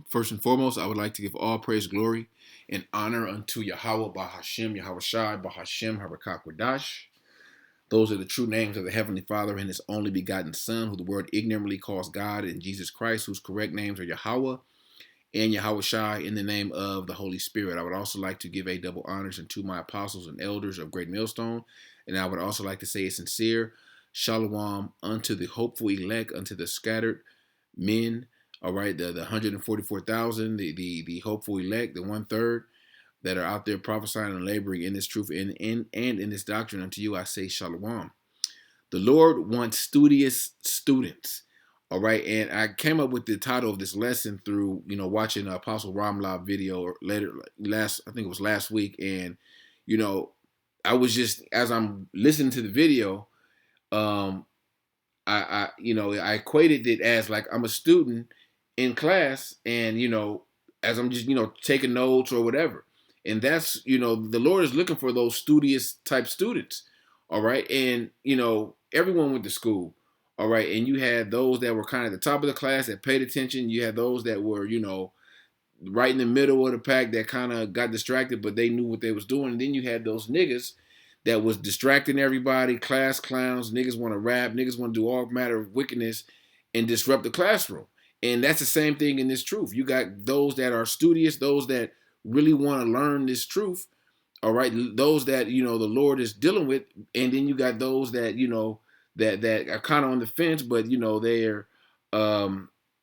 First and foremost, I would like to give all praise, glory, and honor unto Yahawah, Bahasham, Yahawashi, Bahasham, Harakakwadash. Those are the true names of the Heavenly Father and His only begotten Son, who the world ignorantly calls God, and Jesus Christ, whose correct names are Yahawah and Yahawashi, in the name of the Holy Spirit. I would also like to give a double honors unto my apostles and elders of Great Millstone, and I would also like to say a sincere shalom unto the hopeful elect, unto the scattered men. All right, the 144,000, the hopeful elect, the 1/3 that are out there prophesying and laboring in this truth and in this doctrine. Unto you I say shalom. The Lord wants studious students. All right, and I came up with the title of this lesson through watching Apostle Ramlab video or later I think it was last week, and you know I was just, as I'm listening to the video, um, I equated it as like I'm a student in class, and as I'm just taking notes or whatever, and that's the Lord is looking for those studious type students. All right, and everyone went to school. All right, and you had those that were kind of the top of the class that paid attention. You had those that were right in the middle of the pack that kind of got distracted, but they knew what they was doing. And then you had those niggas that was distracting everybody, class clowns. Niggas want to rap, niggas want to do all matter of wickedness and disrupt the classroom. And that's the same thing in this truth. You got those that are studious, those that really want to learn this truth. All right, those that the Lord is dealing with, and then you got those that that are kind of on the fence, but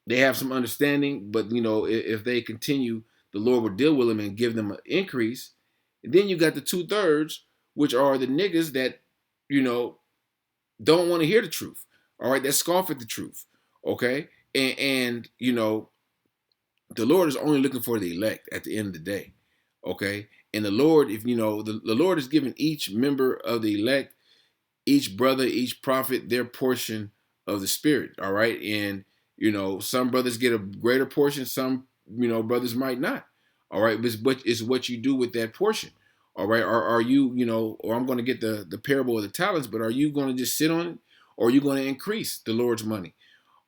they have some understanding, but if they continue, the Lord will deal with them and give them an increase. And then you got the 2/3, which are the niggas that you know don't want to hear the truth. All right, that scoff at the truth. Okay, and the Lord is only looking for the elect at the end of the day. Okay, and the Lord, if the Lord is giving each member of the elect, each brother, each prophet, their portion of the Spirit. All right, and some brothers get a greater portion, some brothers might not. All right, but it's what you do with that portion. All right, are you or I'm going to get the parable of the talents, but are you going to just sit on it, or are you going to increase the Lord's money?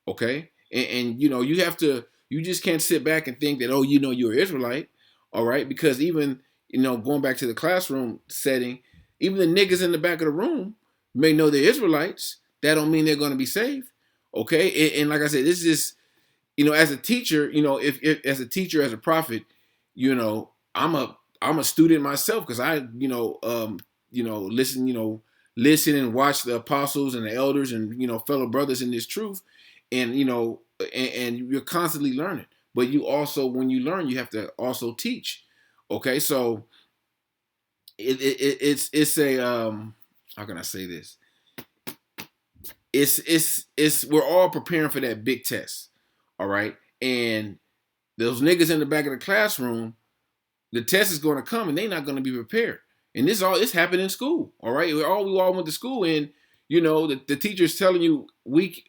Okay, and you have to. You just can't sit back and think that you're an Israelite. All right, because even going back to the classroom setting, even the niggas in the back of the room may know they're Israelites. That don't mean they're going to be saved. Okay, and like I said, this is as a teacher, if as a teacher, as a prophet, I'm a student myself, because I listen and watch the apostles and the elders and fellow brothers in this truth, and and you're constantly learning. But you also, when you learn, you have to also teach. Okay, so it's a how can I say this? It's we're all preparing for that big test. All right, and those niggas in the back of the classroom, the test is going to come and they're not going to be prepared. And this happened in school. All right, we all went to school, and the teacher's telling you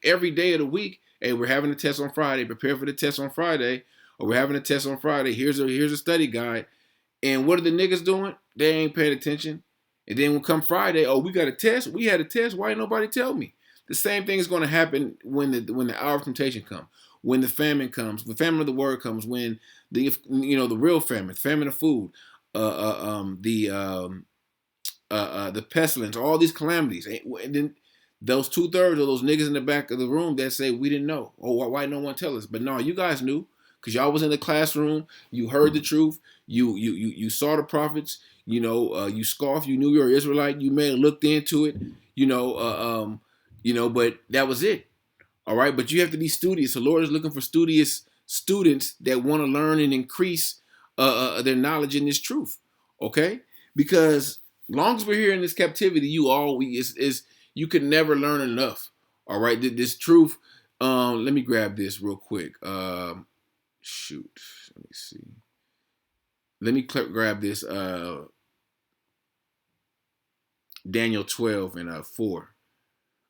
every day of the week, hey, we're having a test on Friday. Prepare for the test on Friday, or we're having a test on Friday. Here's a study guide. And what are the niggas doing? They ain't paying attention. And then when come Friday, oh, we got a test. We had a test. Why ain't nobody tell me? The same thing is going to happen when the hour of temptation comes, when the famine comes, the famine of the word comes, when the real famine of food, the pestilence, all these calamities, and then those 2/3 of those niggas in the back of the room that say we didn't know. Oh, why no one tell us? But no, you guys knew, because y'all was in the classroom. You heard the truth. You saw the prophets. You scoffed. You knew you were an Israelite. You may have looked into it. But that was it. All right, but you have to be studious. The Lord is looking for studious students that want to learn and increase their knowledge in this truth. Okay, because long as we're here in this captivity, you can never learn enough. All right, this truth. Let me grab this real quick. Shoot, let me see. Let me grab this. Daniel 12 and 4.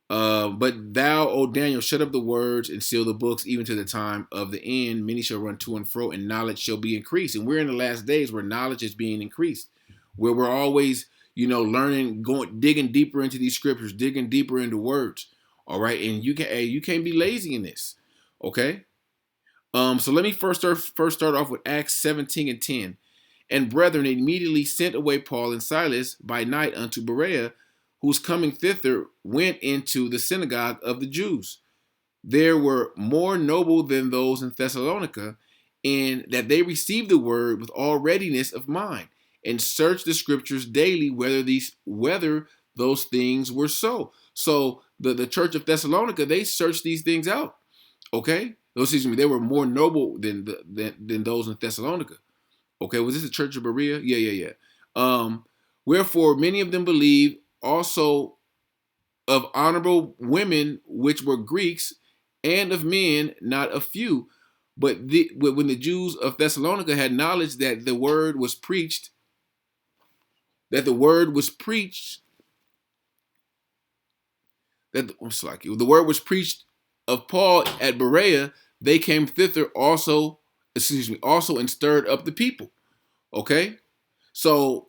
But thou, O Daniel, shut up the words and seal the books, even to the time of the end. Many shall run to and fro, and knowledge shall be increased. And we're in the last days where knowledge is being increased, where we're always, learning, digging deeper into these scriptures, digging deeper into words. All right, and you can't be lazy in this. Okay. So let me first start off with Acts 17 and 10. And brethren immediately sent away Paul and Silas by night unto Berea, whose coming thither went into the synagogue of the Jews. There were more noble than those in Thessalonica, in that they received the word with all readiness of mind, and searched the scriptures daily whether those things were so. So the church of Thessalonica, they searched these things out. Okay, excuse me, they were more noble than those in Thessalonica. Okay, was this the church of Berea? Yeah. Wherefore many of them believed, also of honorable women which were Greeks, and of men not a few. But when the Jews of Thessalonica had knowledge that the word was preached, that the word was preached, that the word was preached of Paul at Berea, they came thither also, also and stirred up the people. Okay, so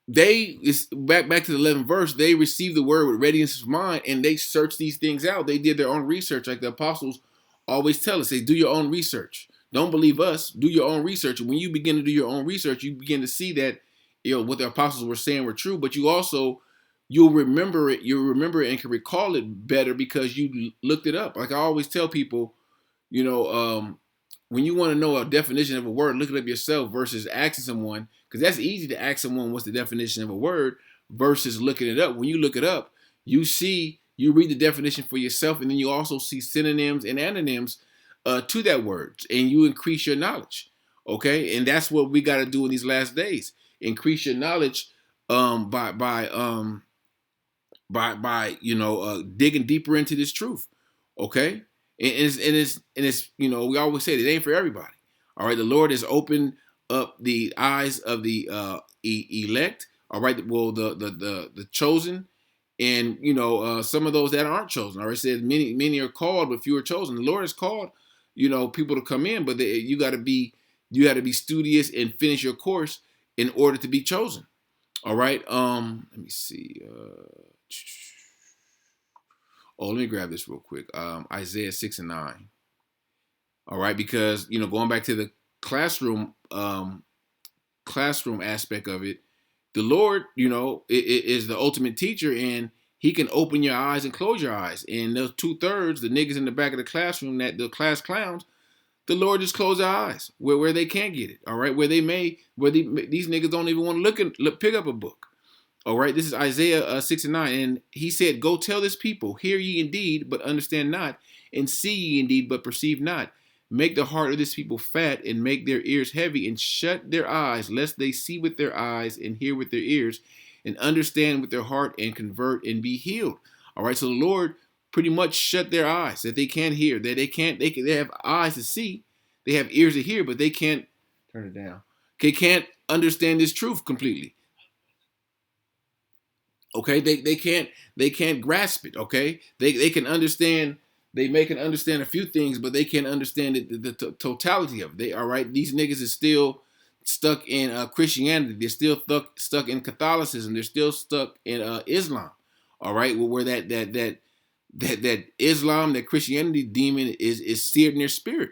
back to the 11th verse, they received the word with readiness of mind, and they searched these things out. They did their own research, like the apostles always tell us. They do your own research. Don't believe us. Do your own research. And when you begin to do your own research, you begin to see that what the apostles were saying were true. But you'll remember it. You'll remember it and can recall it better because you looked it up. Like I always tell people, you know, when you want to know a definition of a word, look it up yourself versus asking someone, because that's easy to ask someone what's the definition of a word versus looking it up. When you look it up, you read the definition for yourself, and then you also see synonyms and antonyms to that word, and you increase your knowledge. Okay, and that's what we got to do in these last days: increase your knowledge by digging deeper into this truth. Okay, and it's we always say that it ain't for everybody. All right, the Lord has opened up the eyes of the elect. All right, well the chosen, and some of those that aren't chosen. All right, it says many are called, but few are chosen. The Lord has called people to come in, but you got to be studious and finish your course in order to be chosen. All right. Let me see. Let me grab this real quick. Isaiah 6 and 9. All right, because going back to the classroom aspect of it, the Lord, is the ultimate teacher, and He can open your eyes and close your eyes. And those 2/3, the niggas in the back of the classroom, that the class clowns, the Lord just closed their eyes where they can't get it. All right, these niggas don't even want to pick up a book. All right, this is Isaiah 6 and 9. And he said, go tell this people, hear ye indeed, but understand not, and see ye indeed, but perceive not. Make the heart of this people fat, and make their ears heavy, and shut their eyes, lest they see with their eyes, and hear with their ears, and understand with their heart, and convert, and be healed. All right, so the Lord pretty much shut their eyes, that they can't hear, that they have eyes to see, they have ears to hear, but they can't turn it down. They can't understand this truth completely. Okay, they can't grasp it. Okay, they can understand. They can understand a few things, but they can't understand the totality of it. All right. These niggas is still stuck in Christianity. They're still stuck in Catholicism. They're still stuck in Islam. All right, where that Islam, that Christianity demon is seared in their spirit.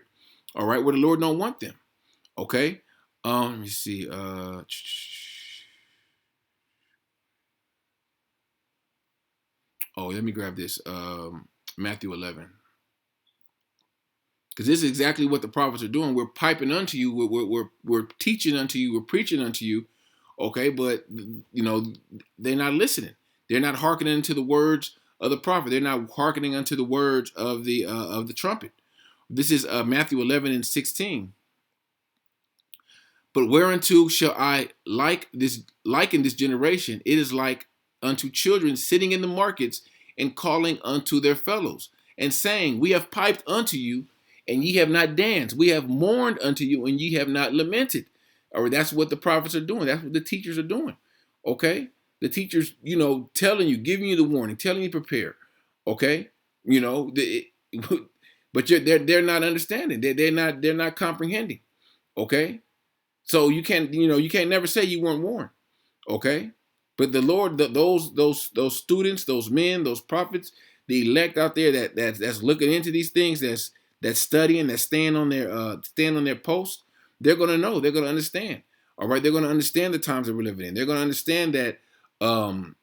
All right, where the Lord don't want them. Okay. Let me see. Let me grab this. Matthew 11. Because this is exactly what the prophets are doing. We're piping unto you. We're teaching unto you. We're preaching unto you. Okay, but they're not listening. They're not hearkening to the words of the prophet. They're not hearkening unto the words of the trumpet. This is Matthew 11 and 16. But whereunto shall I liken this generation? It is like unto children sitting in the markets and calling unto their fellows, and saying, we have piped unto you, and ye have not danced. We have mourned unto you, and ye have not lamented. Or that's what the prophets are doing. That's what the teachers are doing. Okay? The teachers, telling you, giving you the warning, telling you to prepare. Okay? But they're not understanding. They're not comprehending. Okay? So you can't never say you weren't warned. Okay? But the Lord, those students, those men, those prophets, the elect out there that's looking into these things, that studying, that stand on their post, they're gonna know, they're gonna understand. All right, they're gonna understand the times that we're living in. They're gonna understand that the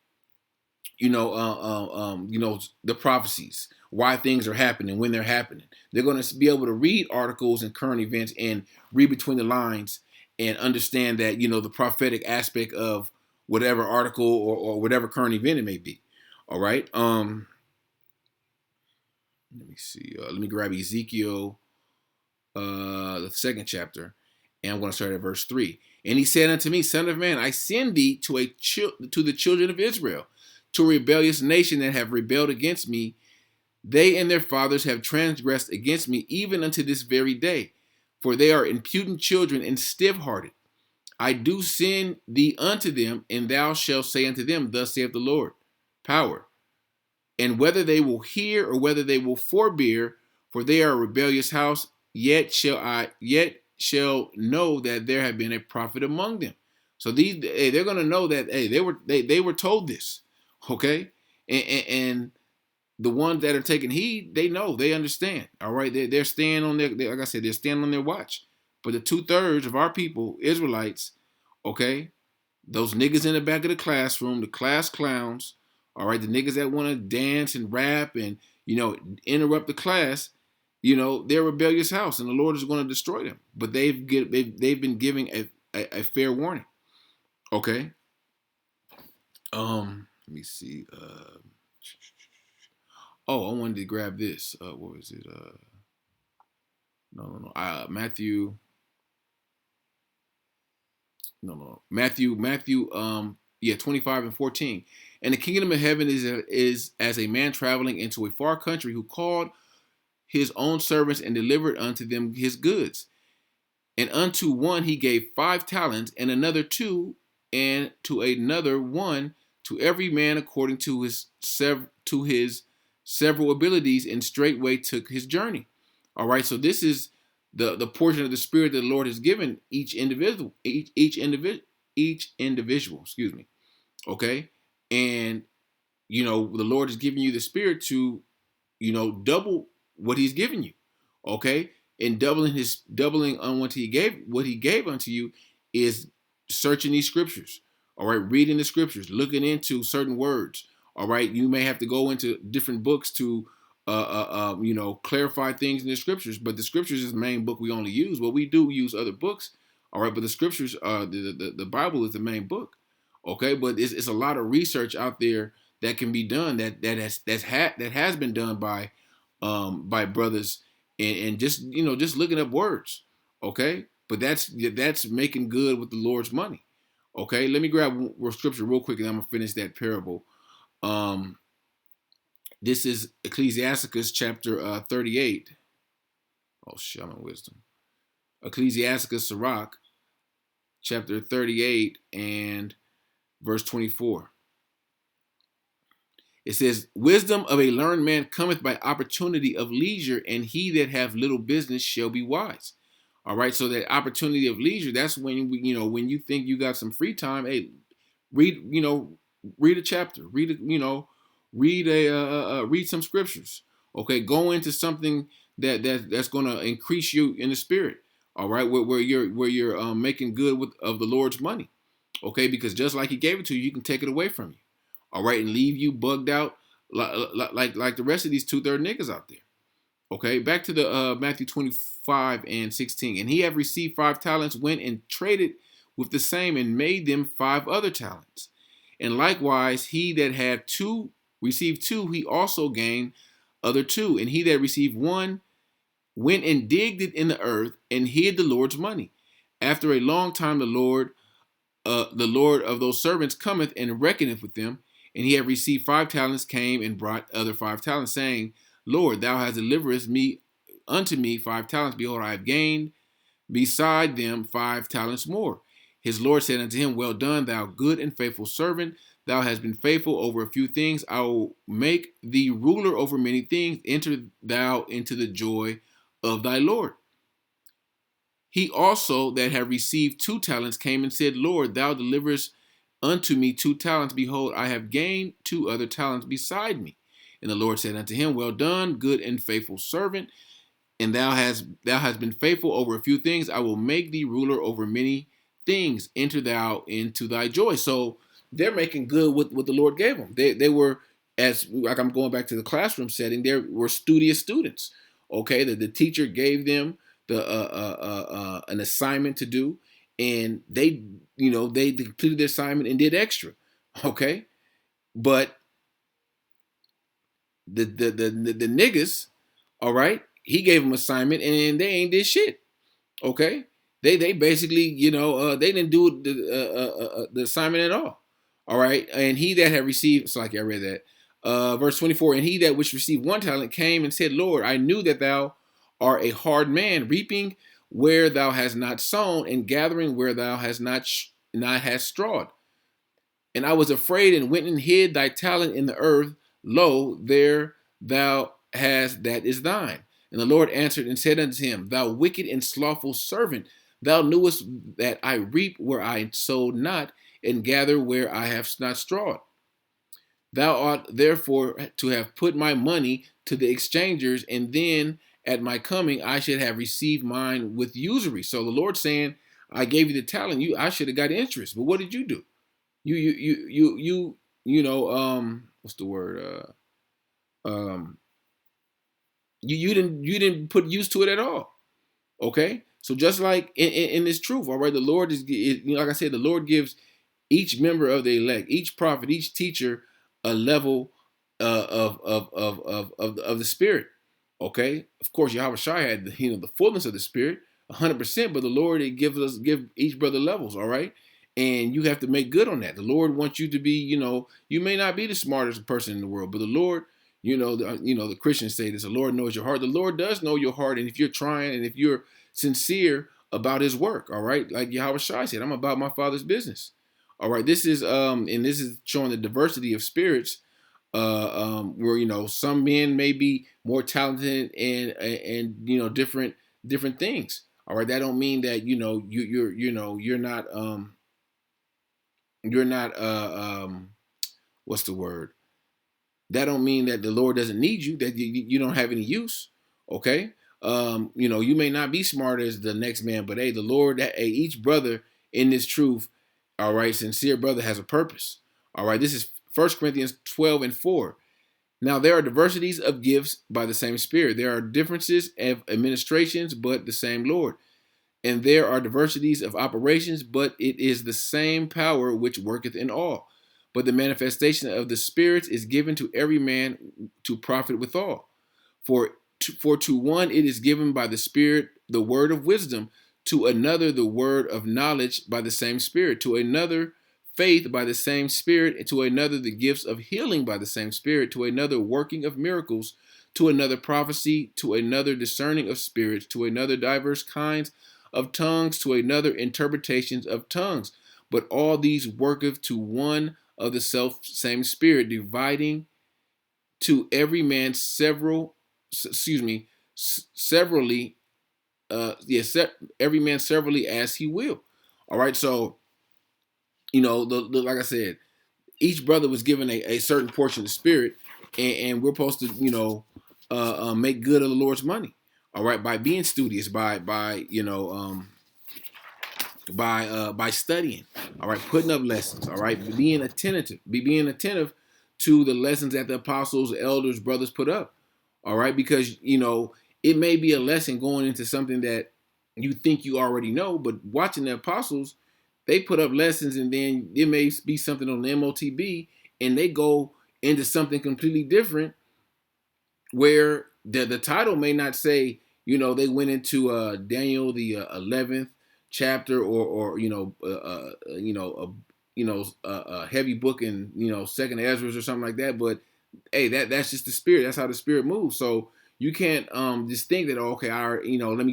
prophecies, why things are happening, when they're happening. They're going to be able to read articles and current events and read between the lines and understand that, the prophetic aspect of whatever article or whatever current event it may be. All right. Let me see. Let me grab Ezekiel, the second chapter, and I'm going to start at verse 3. And he said unto me, Son of man, I send thee to the children of Israel, to a rebellious nation that have rebelled against me. They and their fathers have transgressed against me even unto this very day, for they are impudent children and stiff-hearted. I do send thee unto them, and thou shalt say unto them, Thus saith the Lord, power. And whether they will hear or whether they will forbear, for they are a rebellious house, yet shall know that there have been a prophet among them. So they're going to know that they were told this, okay, and the ones that are taking heed, they know, they understand. All right, they're staying on like I said, they're staying on their watch. But the 2/3 of our people, Israelites, okay, those niggas in the back of the classroom, the class clowns, all right, the niggas that want to dance and rap and interrupt the class, they're a rebellious house, and the Lord is going to destroy them. But they've been giving a fair warning. Okay. Let me see. I wanted to grab this. What was it? No. Matthew. No. Matthew. 25 and 14. And the kingdom of heaven is as a man traveling into a far country, who called his own servants and delivered unto them his goods. And unto one he gave 5 talents, and another 2, and to another 1, to every man according to his several abilities, and straightway took his journey. All right, so this is the portion of the Spirit that the Lord has given each individual. Excuse me. Okay, and the Lord is giving you the Spirit to double what He's given you. Okay, and doubling on what He gave unto you is searching these scriptures. All right, reading the scriptures, looking into certain words. All right, you may have to go into different books to clarify things in the scriptures, but the scriptures is the main book we only use. Well, we do use other books, all right, but the scriptures, the Bible is the main book. Okay, but it's a lot of research out there that can be done that has been done by brothers and just looking up words. Okay, but that's making good with the Lord's money. Okay, let me grab scripture real quick and I'm gonna finish that parable. This is Ecclesiasticus chapter 38. Oh shit, I'm in wisdom. Ecclesiasticus Sirach chapter 38 and verse 24. It says, wisdom of a learned man cometh by opportunity of leisure, and he that hath little business shall be wise. All right, so that opportunity of leisure, that's when when you think you got some free time. Hey, read a chapter, read some scriptures. Okay, go into something that's going to increase you in the spirit. All right, where you're making good of the Lord's money. Okay, because just like He gave it to you, you can take it away from you. All right, and leave you bugged out like the rest of these 2/3 niggas out there. Okay, back to the Matthew 25 and 16. And he have received 5 talents, went and traded with the same, and made them 5 other talents. And likewise, he that had 2 received 2, he also gained other 2. And he that received 1 went and digged it in the earth and hid the Lord's money. After a long time, the Lord of those servants cometh and reckoneth with them. And he had received 5 talents, came and brought other 5 talents, saying, Lord, thou hast delivered me unto me 5 talents. Behold, I have gained beside them 5 talents more. His Lord said unto him, Well done, thou good and faithful servant. Thou hast been faithful over a few things. I will make thee ruler over many things. Enter thou into the joy of thy Lord. He also that had received 2 talents came and said, Lord, thou deliverest unto me 2 talents. Behold, I have gained 2 other talents beside me. And the Lord said unto him, Well done, good and faithful servant. and thou hast been faithful over a few things, I will make thee ruler over many things. Enter thou into thy joy. So they're making good with what the Lord gave them. They were, as like I'm going back to the classroom setting, they were studious students. Okay, the teacher gave them the an assignment to do, and they completed the assignment and did extra. Okay, but the niggas, all right, he gave them assignment and they ain't did shit. Okay, they basically they didn't do the assignment at all. All right, and he that had received, so like I read that, verse 24, and he that which received one talent came and said, Lord, I knew that thou art a hard man, reaping where thou hast not sown, and gathering where thou hast not hast strawed. And I was afraid and went and hid thy talent in the earth. Lo, there thou hast that is thine. And the Lord answered and said unto him, Thou wicked and slothful servant, thou knewest that I reap where I sowed not, and gather where I have not strawed. Thou ought therefore to have put my money to the exchangers, and then at my coming I should have received mine with usury. So the Lord saying, I gave you the talent, I should have got interest. But what did you do? What's the word? You didn't put use to it at all. Okay, so just like in this truth, all right, the Lord like I said, the Lord gives each member of the elect, each prophet, each teacher, a level of the Spirit. Okay, of course, Yahawashi had the fullness of the Spirit, 100%, but the Lord give each brother levels. All right, and you have to make good on that. The Lord wants you to be, you may not be the smartest person in the world, but the Lord, the Christians say this: the Lord knows your heart. The Lord does know your heart, and if you're trying, and if you're sincere about His work, all right, like Yahawashi said, I'm about my Father's business. All right, this is showing the diversity of spirits, where some men may be more talented and different things. All right, that don't mean that you're not what's the word? That don't mean that the Lord doesn't need you, that you don't have any use. Okay, you may not be smart as the next man, but hey, the Lord, hey, each brother in this truth, all right, sincere brother has a purpose. All right, this is 1 Corinthians 12:4. Now there are diversities of gifts by the same Spirit. There are differences of administrations, but the same Lord. And there are diversities of operations, but it is the same power which worketh in all. But the manifestation of the spirits is given to every man to profit withal. For to one it is given by the Spirit the word of wisdom, to another the word of knowledge by the same Spirit, to another faith by the same Spirit, to another the gifts of healing by the same Spirit, to another working of miracles, to another prophecy, to another discerning of spirits, to another diverse kinds of tongues, to another interpretations of tongues. But all these worketh to one of the self same Spirit, dividing to every man severally, every man severally as he will. All right, so like I said, each brother was given a certain portion of the Spirit, and we're supposed to make good of the Lord's money. All right, by being studious, by studying, all right, putting up lessons, all right, being attentive to the lessons that the apostles, elders, brothers put up, all right, because it may be a lesson going into something that you think you already know, but watching the apostles, they put up lessons, and then it may be something on the MOTB, and they go into something completely different, where the title may not say, they went into Daniel the 11th chapter, or a heavy book in Second Ezra or something like that. But hey, that's just the Spirit. That's how the Spirit moves. So you can't just think that, okay, let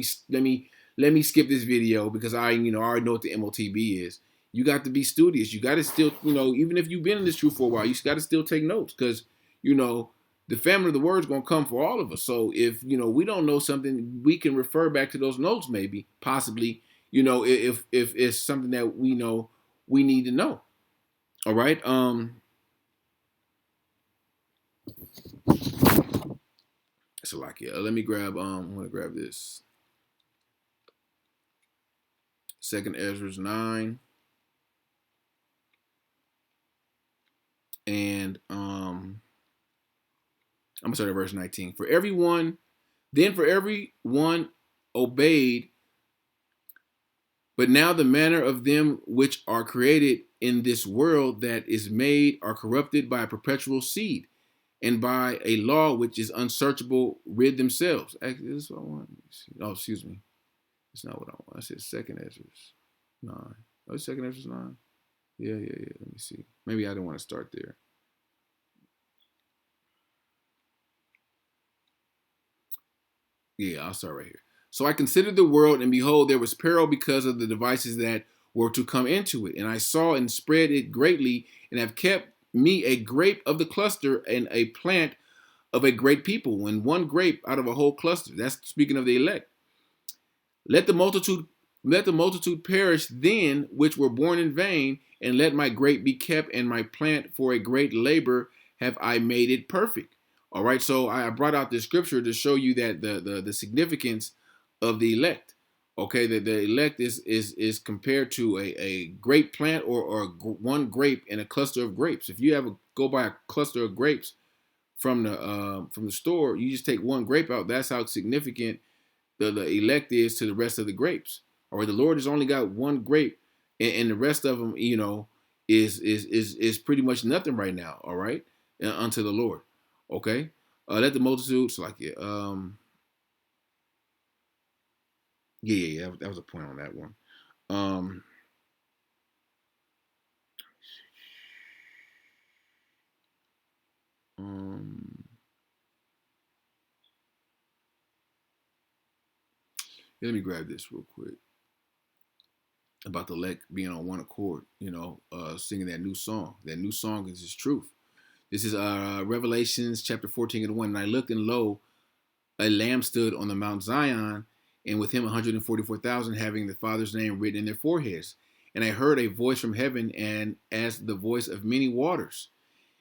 me skip this video because I already know what the MOTB is. You got to be studious. You got to still, even if you've been in this truth for a while, you got to still take notes, because the family of the word is going to come for all of us. So if we don't know something, we can refer back to those notes, maybe, possibly, if it's something that we know we need to know. All right. Salakia. Let me grab. I'm gonna grab this. 2nd Ezra 9, and I'm gonna start at verse 19. For everyone obeyed, but now the manner of them which are created in this world that is made are corrupted by a perpetual seed, and by a law which is unsearchable rid themselves. Actually, this is what I want. Oh, excuse me. That's not what I want. I said 2nd Ezra 9. Oh, 2nd Ezra 9. Yeah. Let me see. Maybe I didn't want to start there. Yeah, I'll start right here. So I considered the world, and behold, there was peril because of the devices that were to come into it. And I saw and spread it greatly, and have kept me a grape of the cluster and a plant of a great people. When one grape out of a whole cluster. That's speaking of the elect. Let the multitude perish then, which were born in vain, and let my grape be kept, and my plant for a great labor have I made it perfect. All right, so I brought out this scripture to show you that the significance of the elect. Okay, the elect is compared to a grape plant or one grape in a cluster of grapes. If you ever go buy a cluster of grapes from the store, you just take one grape out. That's how significant the elect is to the rest of the grapes. All right, the Lord has only got one grape, and the rest of them, is pretty much nothing right now. All right, unto the Lord. Okay, let the multitudes like it. Yeah. That was a point on that one. Um, um, Let me grab this real quick about the elect being on one accord. Singing that new song. That new song is His truth. This is Revelations chapter 14 and 1. And I looked, and lo, a lamb stood on the Mount Zion, and with him 144,000, having the Father's name written in their foreheads. And I heard a voice from heaven, and as the voice of many waters,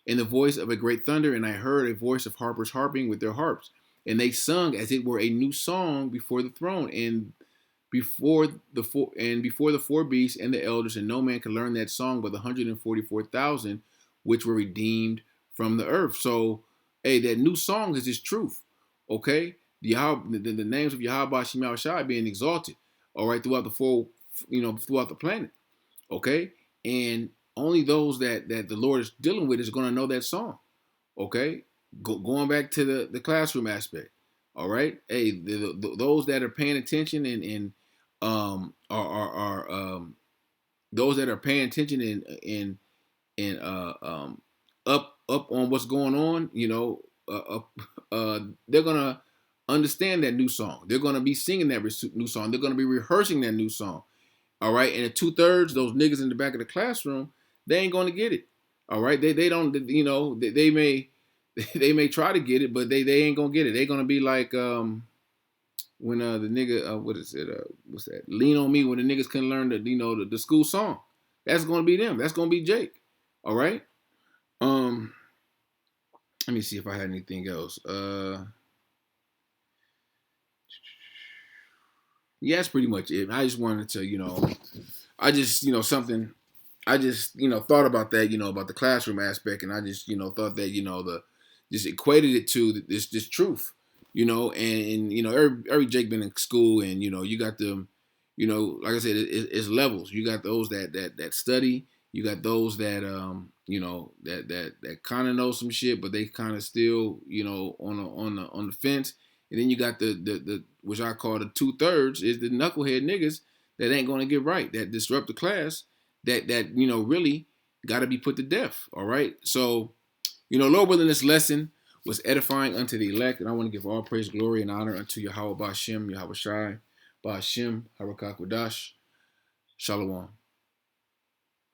and the voice of a great thunder. And I heard a voice of harpers harping with their harps, and they sung as it were a new song before the throne, and before the four beasts and the elders. And no man could learn that song but the 144,000 which were redeemed from the earth. So, hey, that new song is His truth. Okay, the names of Yahawashi Yahawashi being exalted. All right, throughout throughout the planet. Okay, and only those that the Lord is dealing with is going to know that song. Okay, going back to the classroom aspect. All right, hey, those that are paying attention and are those that are paying attention and up on what's going on, they're gonna understand that new song. They're gonna be singing that new song. They're gonna be rehearsing that new song. All right, and the 2/3, those niggas in the back of the classroom, they ain't gonna get it. All right, they don't, they may they may try to get it, but they ain't gonna get it. They're gonna be like when the nigga what is it what's that? Lean on Me, when the niggas couldn't learn the school song. That's gonna be them. That's gonna be Jake. All right. Let me see if I had anything else. Yeah, that's pretty much it. I just wanted to, I just, something, I just, thought about that, about the classroom aspect, and I just, thought that, just equated it to this truth, and every Jake been in school, and you got them, like I said, it's levels. You got those that study, you got those that that kind of know some shit, but they kind of still, on the fence. And then you got the which I call the 2/3 is the knucklehead niggas that ain't gonna get right, that disrupt the class, that really got to be put to death. All right. So Lord willing, this lesson was edifying unto the elect, and I want to give all praise, glory, and honor unto Yahawah, Bahasham, Yahawashi, Bahasham, Harakak Wadash, Shalom.